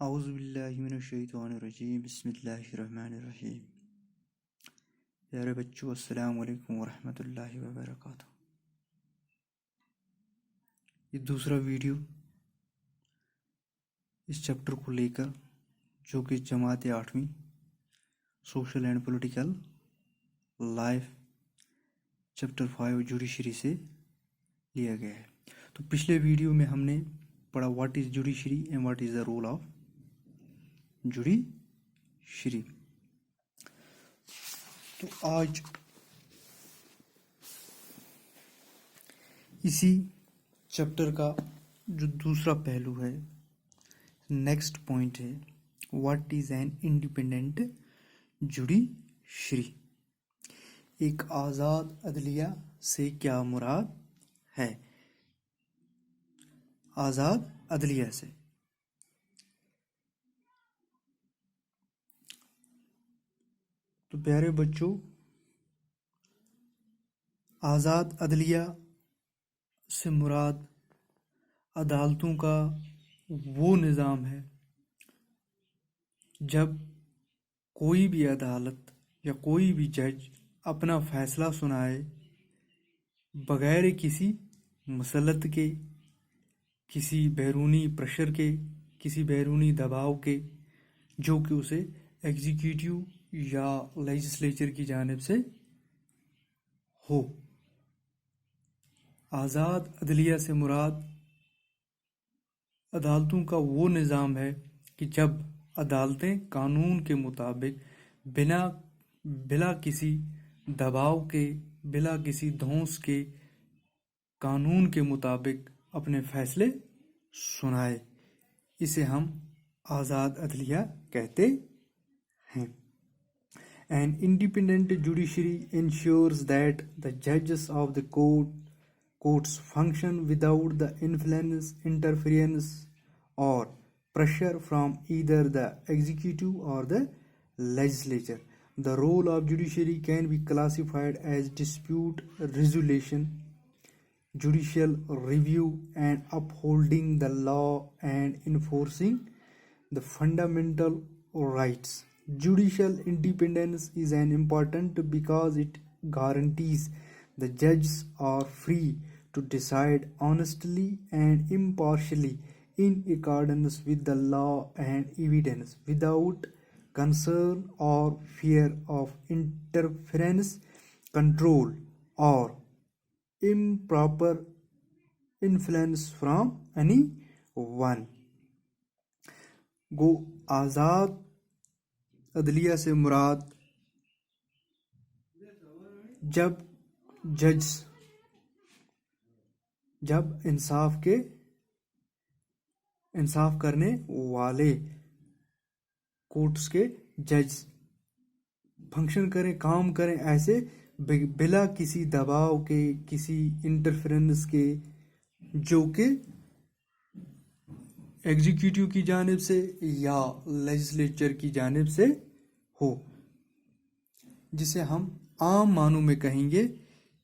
اعوذ باللہ من الشیطان الرجیم بسم اللہ الرحمن الرحیم. پیارے بچوں، السلام علیکم ورحمۃ اللہ وبرکاتہ. یہ دوسرا ویڈیو اس چیپٹر کو لے کر جو کہ جماعت 8ویں social and political life chapter 5 judiciary سے لیا گیا ہے. تو پچھلے ویڈیو میں ہم نے پڑھا what is judiciary and what is the role of judiciary. تو آج اسی چیپٹر کا جو دوسرا پہلو ہے، نیکسٹ پوائنٹ ہے what is an independent judiciary. ایک آزاد عدلیہ سے کیا مراد ہے؟ آزاد عدلیہ سے تو پیارے بچوں، آزاد عدلیہ سے مراد عدالتوں کا وہ نظام ہے جب کوئی بھی عدالت یا کوئی بھی جج اپنا فیصلہ سنائے بغیر کسی مسلط کے، کسی بیرونی پریشر کے، کسی بیرونی دباؤ کے، جو کہ اسے ایگزیکیوٹیو یا لیجسلیچر کی جانب سے ہو. آزاد عدلیہ سے مراد عدالتوں کا وہ نظام ہے کہ جب عدالتیں قانون کے مطابق بلا کسی دباؤ کے، بلا کسی دھونس کے، قانون کے مطابق اپنے فیصلے سنائے، اسے ہم آزاد عدلیہ کہتے ہیں. An independent judiciary ensures that the judges of the courts function without the influence, interference, or pressure from either the executive or the legislature. The role of judiciary can be classified as dispute resolution, judicial review, and upholding the law and enforcing the fundamental rights. Judicial independence is an important because it guarantees the judges are free to decide honestly and impartially in accordance with the law and evidence, without concern or fear of interference, control, or improper influence from anyone. گو آزاد عدلیہ سے مراد جب انصاف کرنے والے courts کے جج function کریں، کام کریں ایسے بلا کسی دباؤ کے، کسی انٹرفیرنس کے، جو کہ ایگزیکیوٹیو کی جانب سے یا لیجسلیچر کی جانب سے ہو، جسے ہم عام معنوں میں کہیں گے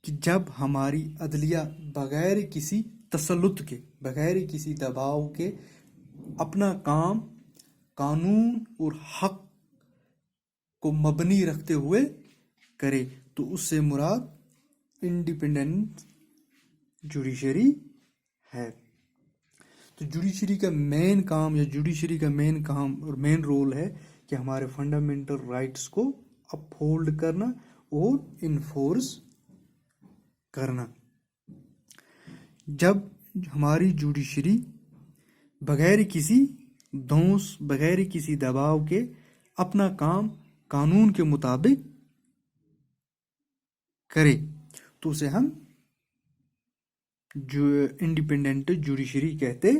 کہ جب ہماری عدلیہ بغیر کسی تسلط کے، بغیر کسی دباؤ کے اپنا کام قانون اور حق کو مبنی رکھتے ہوئے کرے، تو اس سے مراد انڈیپینڈنٹ جوڈیشری ہے. تو جوڈیشری کا مین کام اور مین رول ہے کہ ہمارے فنڈامنٹل رائٹس کو اپہولڈ کرنا اور انفورس کرنا. جب ہماری جوڈیشری بغیر کسی دھونس، بغیر کسی دباؤ کے اپنا کام قانون کے مطابق کرے، تو اسے ہم جو انڈیپینڈنٹ جوڈیشری کہتے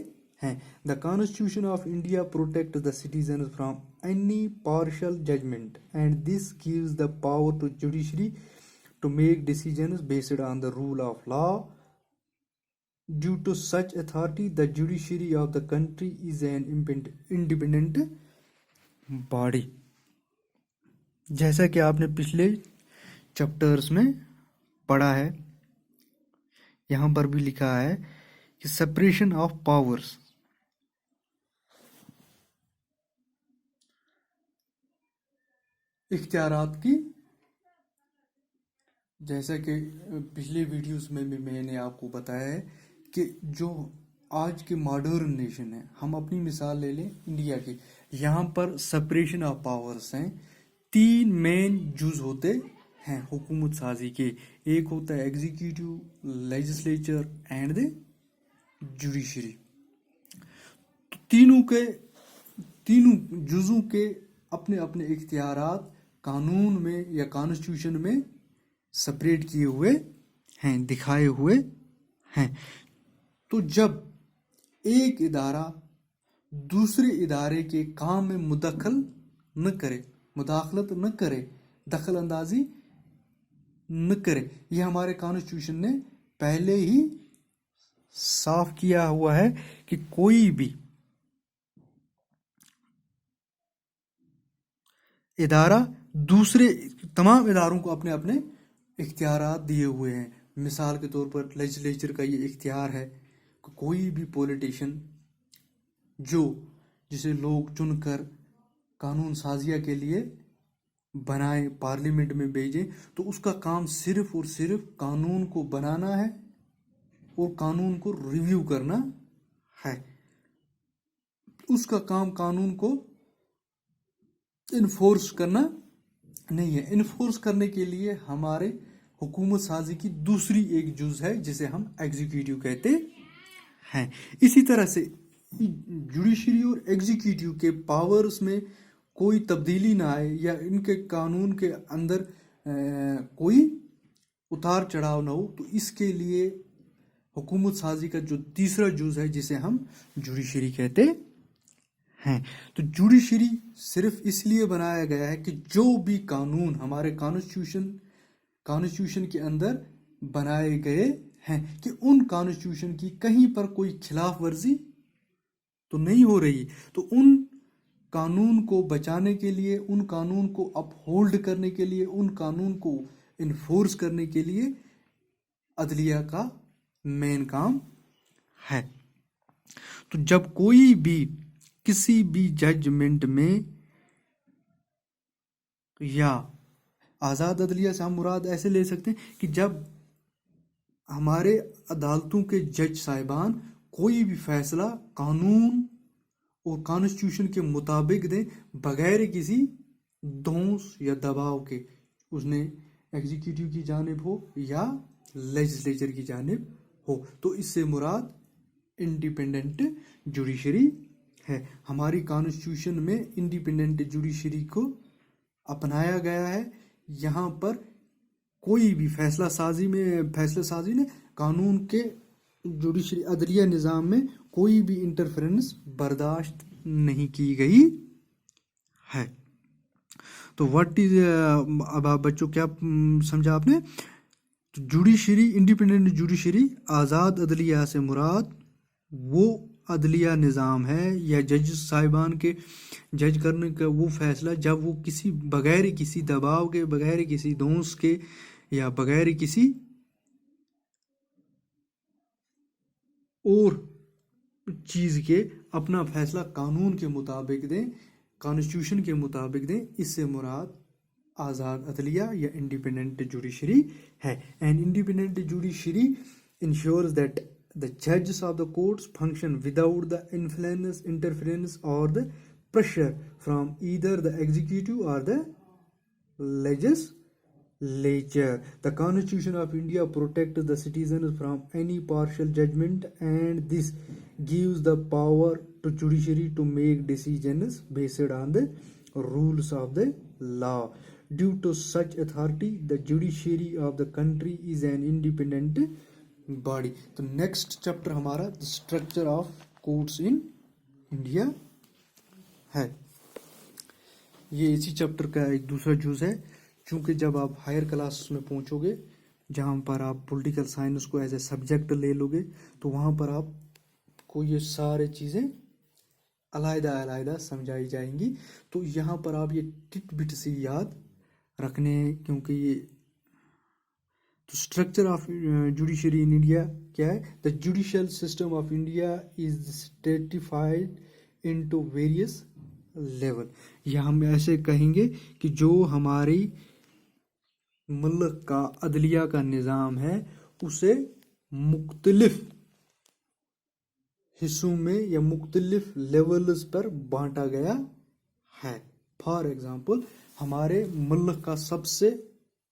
ہیں. The Constitution of India protects the citizens from any partial judgment, and this gives the power to judiciary to make decisions based on the rule of law. Due to such authority, the judiciary of the country is an independent body. جیسا کہ آپ نے پچھلے chapters میں پڑھا ہے، یہاں پر بھی لکھا ہے کہ سپریشن آف پاورز इख्तियारात की, जैसा कि पिछले वीडियोस में भी मैंने आपको बताया है कि जो आज के मॉडर्न नेशन है, हम अपनी मिसाल ले लें इंडिया की, यहाँ पर सेपरेशन ऑफ पावर्स हैं। 3 मेन जुज होते हैं हुकूमत साजी के, एक होता है executive, legislature and the judiciary. तो तीनों जुजों के अपने अपने इख्तियारात कानून में या कॉन्स्टिट्यूशन में सेपरेट किए हुए हैं, दिखाए हुए हैं। तो जब एक इदारा दूसरे इदारे के काम में मुदाखलत न करे, दखल अंदाजी न करे, ये हमारे कॉन्स्टिट्यूशन ने पहले ही साफ किया हुआ है कि कोई भी इदारा दूसरे तमाम इदारों को अपने अपने इख्तियारात दिए हुए हैं। मिसाल के तौर पर लेजिस्लेचर का ये इख्तियार है कि कोई भी पॉलिटिशियन जिसे लोग चुनकर कानून साजिया के लिए बनाए, पार्लियामेंट में भेजे, तो उसका काम सिर्फ और सिर्फ कानून को बनाना है और कानून को रिव्यू करना है। उसका काम कानून को इन्फोर्स करना नहीं है। इन्फोर्स करने के लिए हमारे हुकूमत साजी की दूसरी एक जुज है जिसे हम एग्जीक्यूटिव कहते हैं। इसी तरह से जुडिशरी और एग्जीक्यूटिव के पावर्स में कोई तब्दीली ना आए या इनके कानून के अंदर कोई उतार चढ़ाव ना हो, तो इसके लिए हुकूमत साजी का जो तीसरा जुज है जिसे हम जुडिशरी कहते हैं। तो जुडिशरी सिर्फ इसलिए बनाया गया है कि जो भी कानून हमारे कॉन्स्टिट्यूशन के अंदर बनाए गए हैं कि उन कॉन्स्टिट्यूशन की कहीं पर कोई खिलाफ वर्जी तो नहीं हो रही, तो उन कानून को बचाने के लिए, उन कानून को अपहोल्ड करने के लिए, उन कानून को इन्फोर्स करने के लिए अदलिया का मेन काम है। तो जब कोई भी किसी भी जजमेंट में, या आज़ाद अदलिया से हम मुराद ऐसे ले सकते हैं कि जब हमारे अदालतों के जज साहिबान कोई भी फैसला कानून और कॉन्स्टिट्यूशन के मुताबिक दें, बगैर किसी धौंस या दबाव के, उसने एग्जीक्यूटिव की जानिब हो या लेजिस्लेचर की जानिब हो, तो इससे मुराद इंडिपेंडेंट जुडिशरी है। हमारी कॉन्स्टिट्यूशन में इंडिपेंडेंट जुडिशरी को अपनाया गया है। यहाँ पर कोई भी फैसला साजी ने कानून के जुडिशरी अदलिया निज़ाम में कोई भी इंटरफेरेंस बर्दाश्त नहीं की गई है। तो व्हाट इज, अब आप बच्चों क्या समझा आपने? तो जुडिशरी, इंडिपेंडेंट जुडिशरी, आज़ाद अदलिया से मुराद वो अदलिया निज़ाम है या जज साहिबान के जज करने का वो फैसला जब वो बगैर किसी दबाव के, बगैर किसी धौंस के या बगैर किसी और चीज़ के अपना फैसला कानून के मुताबिक दें, कॉन्स्टिट्यूशन के मुताबिक दें, इससे मुराद आज़ाद अदलिया या इंडिपेंडेंट जुडिशरी है। And independent judiciary ensures that the judges of the courts function without the influence, interference or the pressure from either the executive or the legislature. The Constitution of India protects the citizens from any partial judgment, and this gives the power to judiciary to make decisions based on the rules of the law. Due to such authority, the judiciary of the country is an independent body. तो next chapter हमारा the structure of courts in India है। ये इसी chapter का एक दूसरा जूज है। चूंकि जब आप हायर क्लास में पहुंचोगे, जहां पर आप पॉलिटिकल साइंस को एज ए सब्जेक्ट ले लोगे, तो वहां पर आपको ये सारे चीज़ें अलग-अलग समझाई जाएंगी। तो यहाँ पर आप ये टिट बिट से याद रखने, क्योंकि ये तो structure of judiciary in India क्या है? The judicial system of India is stratified into various level, या हम ऐसे कहेंगे कि जो हमारी मुल्क का अदलिया का निज़ाम है उसे मुख्तलिफ हिस्सों में या मुख्तलिफ लेवल्स पर बांटा गया है। फॉर एग्जाम्पल, हमारे मुल्क का सबसे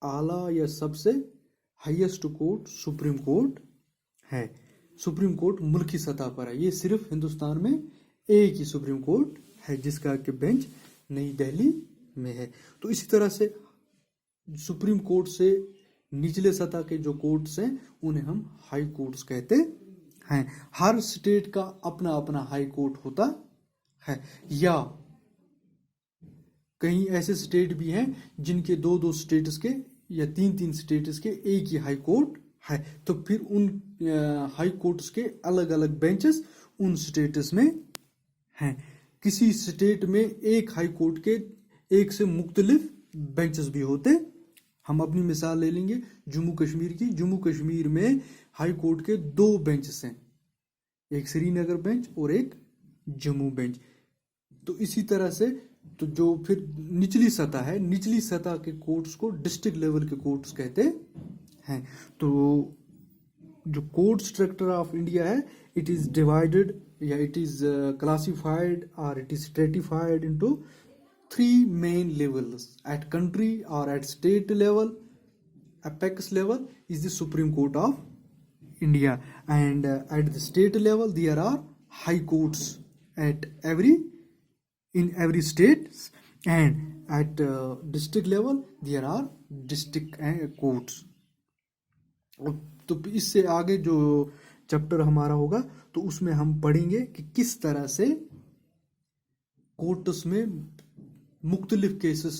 आला या सबसे हाईएस्ट कोर्ट सुप्रीम कोर्ट है। सुप्रीम कोर्ट मुल्की सतह पर है, ये सिर्फ हिंदुस्तान में एक ही सुप्रीम कोर्ट है जिसका कि बेंच नई दिल्ली में है। तो इसी तरह से सुप्रीम कोर्ट से निचले सतह के जो कोर्ट्स हैं उन्हें हम हाई कोर्ट्स कहते हैं। हर स्टेट का अपना अपना हाई कोर्ट होता है, या कहीं ऐसे स्टेट भी हैं जिनके दो दो स्टेट्स के या तीन तीन स्टेट्स के एक ही हाई कोर्ट है, तो फिर उन हाई कोर्ट्स के अलग अलग बेंचेस उन स्टेट्स में हैं। किसी स्टेट में एक हाई कोर्ट के एक से मुख्तलिफ बेंचेस भी होते। हम अपनी मिसाल ले लेंगे जम्मू कश्मीर की। जम्मू कश्मीर में हाई कोर्ट के दो बेंचेस हैं, एक श्रीनगर बेंच और एक जम्मू बेंच। तो इसी तरह से तो जो फिर निचली सतह है, निचली सतह के कोर्ट्स को डिस्ट्रिक्ट लेवल के कोर्ट्स कहते हैं। तो जो कोर्ट स्ट्रक्चर ऑफ इंडिया है, इट इज डिवाइडेड या इट इज क्लासिफाइड और it is stratified into three main levels: at country or at state level. Apex level is the Supreme Court of India, and at the state level there are high courts at in every state, and at district level there are district courts. तो इससे आगे जो chapter हमारा होगा तो उसमें हम पढ़ेंगे कि किस तरह से कोर्ट्स में मुख्तलिफ केसेस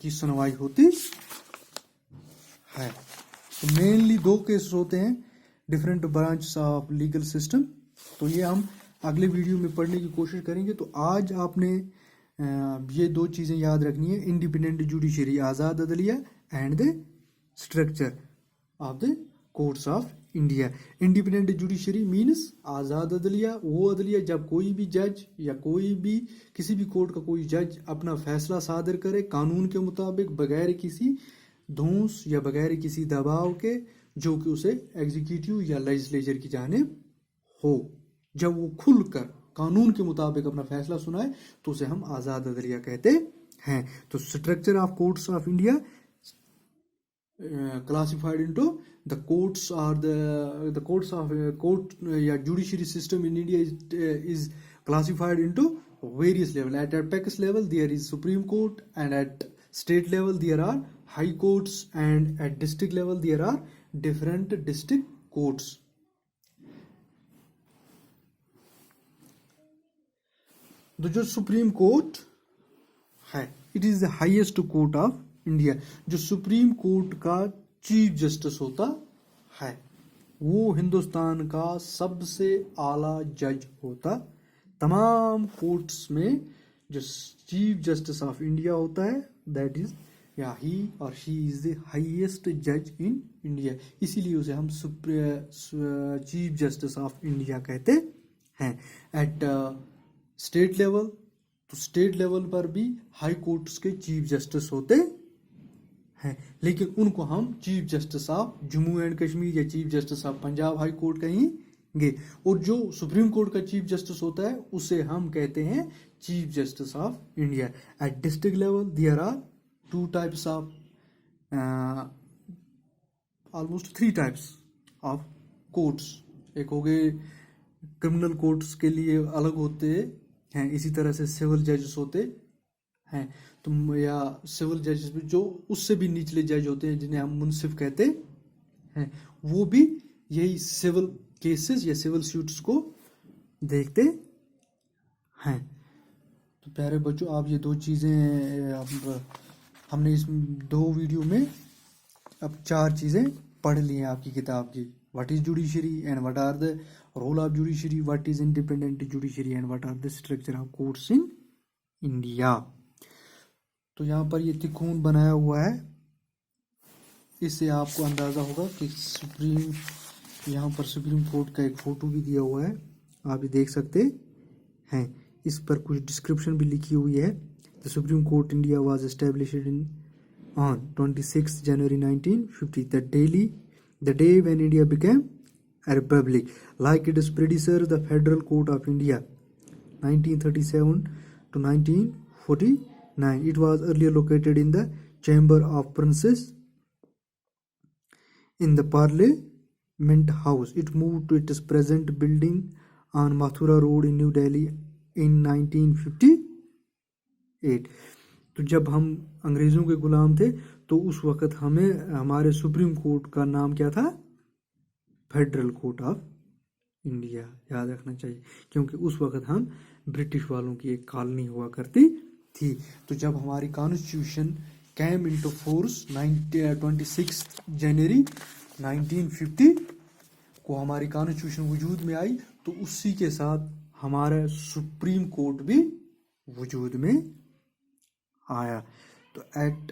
की सुनवाई होती है। तो मेनली दो केसेस होते हैं, different branches of legal system. तो ये हम अगले वीडियो में पढ़ने की कोशिश करेंगे। तो आज आपने ये दो चीज़ें याद रखनी है: इंडिपेंडेंट जुडिशरी, आज़ाद अदलिया, and the structure of the courts of India. Independent judiciary means आज़ाद अदलिया, वो अदलिया जब कोई भी जज या कोई भी किसी भी कोर्ट का कोई जज अपना फैसला सादर करे कानून के मुताबिक, बगैर किसी धौंस या बगैर किसी दबाव के, जो कि उसे एग्जीक्यूटिव या लेजिस्लेचर की जानिब हो। जब वो खुलकर कानून के मुताबिक अपना फैसला सुनाए तो उसे हम आज़ाद अदलिया कहते हैं। तो structure of courts of India classified into the courts or the courts of court judiciary system in India is classified into various level. At apex level there is Supreme Court, and at state level there are high courts, and at district level there are different district courts. तो जो supreme court है, it is the highest court of India. जो supreme court का chief justice होता है वो हिंदुस्तान का सबसे आला जज होता। तमाम कोर्ट्स में जो चीफ जस्टिस ऑफ इंडिया होता है, दैट इज या ही और शी इज द हाईएस्ट जज इन इंडिया। इसीलिए उसे हम चीफ जस्टिस ऑफ इंडिया कहते हैं। एट स्टेट लेवल, तो स्टेट लेवल पर भी हाई कोर्ट्स के चीफ जस्टिस होते हैं, लेकिन उनको हम chief justice of Jammu and Kashmir या chief justice of Punjab high court कहेंगे। और जो सुप्रीम कोर्ट का चीफ जस्टिस होता है उसे हम कहते हैं chief justice of India. At district level there are two types of almost three types of courts. एक हो गए क्रिमिनल कोर्ट्स के लिए अलग होते हैं, इसी तरह से सिविल जजेस होते हैं, तो या सिविल जजेस भी जो उससे भी निचले जज होते हैं जिन्हें हम मुंसिफ कहते हैं, वो भी यही सिविल केसेस या सिविल सूट्स को देखते हैं। तो प्यारे बच्चों, आप ये दो चीज़ें अब हमने इस दो वीडियो में अब चार चीज़ें पढ़ ली हैं आपकी किताब की। What is judiciary and what are the role of judiciary, what is independent judiciary and what are the structure of courts in India. तो यहाँ पर ये तिकोन बनाया हुआ है, इससे आपको अंदाज़ा होगा कि यहाँ पर सुप्रीम कोर्ट का एक फ़ोटो भी दिया हुआ है, आप ये देख सकते हैं। इस पर कुछ डिस्क्रिप्शन भी लिखी हुई है. The supreme court India was established in on 26 January 1950, the day when India became a republic. Like its predecessor, the Federal Court of India, 1937 to 1949. It was earlier located in the Chamber of Princes in the Parliament House. It moved to its present building on Mathura Road in New Delhi in 1958. تو جب ہم انگریزوں کے غلام تھے تو اس وقت ہمیں ہمارے سپریم کورٹ کا نام کیا تھا؟ Federal court of India. یاد رکھنا چاہیے کیونکہ اس وقت ہم برٹش والوں کی ایک کالونی ہوا کرتی تھی. تو جب ہماری کانسٹیٹیوشن کیم انٹو فورس 26 جنوری 1950 کو ہماری کانسٹیٹیوشن وجود میں آئی تو اسی کے ساتھ ہمارا سپریم کورٹ بھی وجود میں آیا. تو ایکٹ